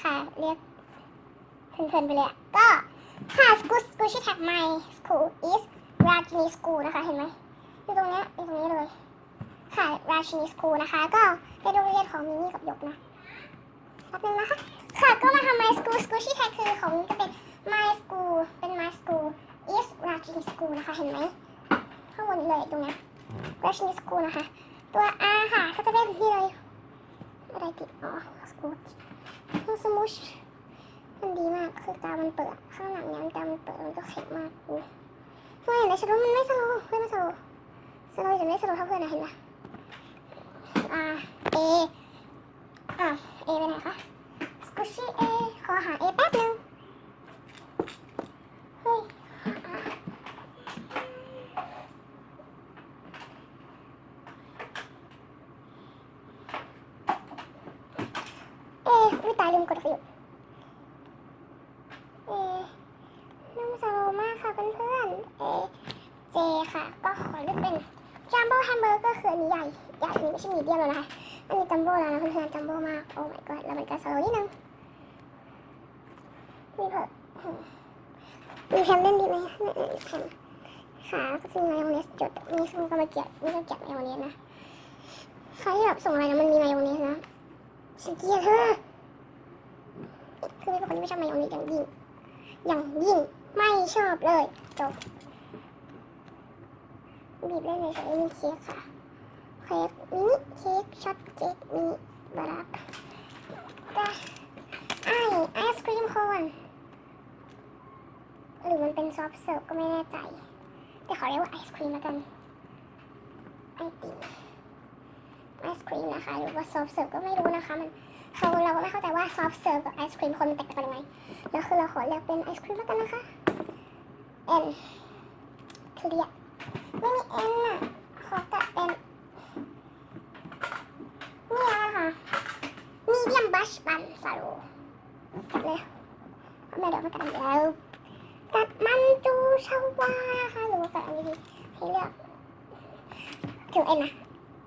ค่ะเรียกเพลินๆไปเลยก็ค่ะ Gucci tag my school is Rajini School นะคะเห็นไหมอยู่ตรงนี้เลยค่ะ Rajini School นะคะก็เป็นโรงเรียนของมิมี่กับหยกนะแป๊บนึงนะคะค่ะก็มาทำ my school Gucci tag คือของจะเป็น my school เป็น my school is Rajini School นะคะเห็นไหมข้างบนเลยตรงนี้ Rajini School นะคะตัว R ค่ะก็จะเป็นที่เลยอะไรติดschool สมูชมันดีมากคือตามันเปิดข้างหลังเนี่ยตามันเปิดมันก็แข็งมากเพื่อนเห็นไหมฉันว่ามันไม่สโลว์เพื่อนไม่สโลว์จะไม่สโลว์เท่าเพื่อนนะเห็นไหมเอไปไหนคะสกูชี่เอขอหาเอแป๊บนึงเฮ้ยตายลืมกดขยุบน้ำสโลว์มากค่ะเพื่อนเจค่ะก็ขอเลือกเป็นจัมโบ้แฮมเบอร์เกอร์คืออันนี้ใหญ่อันนี้ไม่ใช่มีเดียมแล้วนะคะอันนี้จัมโบ้แล้วนะเพื่อนๆจัมโบ้มากโอ้ my god แล้วมันก็สโลว์นิดนึงมีเพิ่มมีแฮมเล่นดีไหมแฮมค่ะก็คือมายองเนสจดมีซึ่งก็มาเกลียดไม่ก็เกลียดมายองเนสนะใครที่แบบส่งอะไรแล้วมันมีมายองเนสนะฉันเกลียดเธอคือเป็นคนที่ไม่ชอบมายองเนสอย่างยิ่งไม่ชอบเลยจบบีบได้เลยใส่มินิเค้กค่ะเค้กมินิเค้กช็อตเค้กมินิบารักแต่ไอศครีมโคนหรือมันเป็นซอฟต์เสิร์ฟก็ไม่แน่ใจแต่ขอเรียกว่าไอศครีมแล้วกันไอศครีมนะคะหรือว่าซอฟต์เสิร์ฟก็ไม่รู้นะคะเราก็ไม่เข้าใจว่าซอฟต์เสิร์ฟกับไอศครีมคนมันแตกต่างกันยังไงแล้วคือเราขอเลือกเป็นไอศครีมแล้วกันนะคะN เคลียร์ไม่มี N อ่ะขอตัดเป็นนี่นะคะมีเดียมบัชบันสโลตัดเลยไม่เดี๋ยวมาตัดแล้วตัดมันจูชาวาค่ะหรือว่าตัดอะไรดีให้เลือกถึง N นะ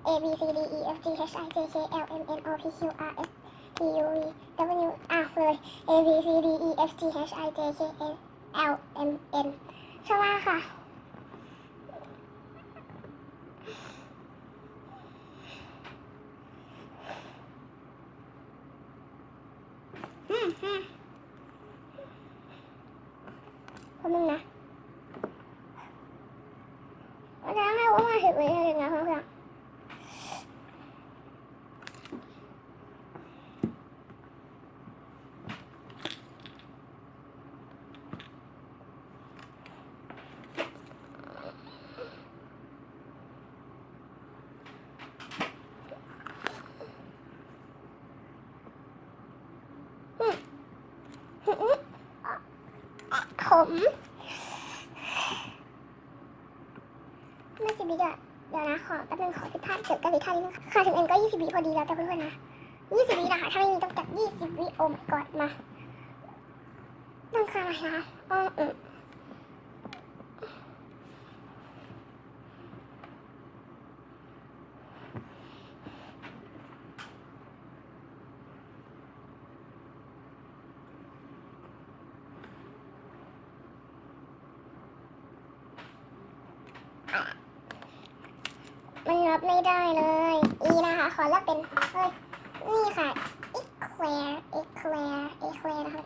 A B C D E F G H I J K L M N O P Q R S T U V W เลย A B C D E F G H I J K L M N ชาวาค่ะคนนึงนะอาจารย์ให้ว่ามาเห็นไว้เลยนะเพื่อนผมไม่สิบวิเดี๋ยวนะขอแป๊บนึงขอผิดพลาดเกี่ยวกับผิดพลาดนิดนึงค่ะถึง N ก็20 วิพอดีแล้วแต่เพื่อนๆนะ20 วินะคะถ้าไม่มีต้องจัด20 วิโอ้ my god มาต้องการอะไรคะมันรับไม่ได้เลย E นะคะขอเลือกเป็นนี่ค่ะ eclair นะคะ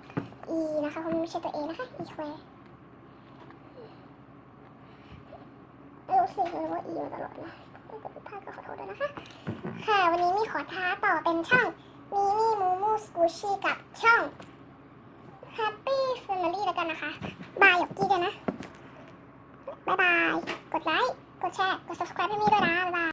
E นะคะเพราะมันไม่ใช่ตัว A นะคะ eclair รู้สึกเลยว่า E มาตลอดนะถ้าเกิดผิดพลาดก็ขอโทษด้วยนะคะค่ะวันนี้มีขอท้าต่อเป็นช่องมินิมูมูสกูชี่กับช่อง Happy Family แล้วกันนะคะบายหยกกี้ด้วยนะบ๊ายบายกดไลค์กดแชร์กด subscribe ให้มี่ด้วยนะบ๊ายบาย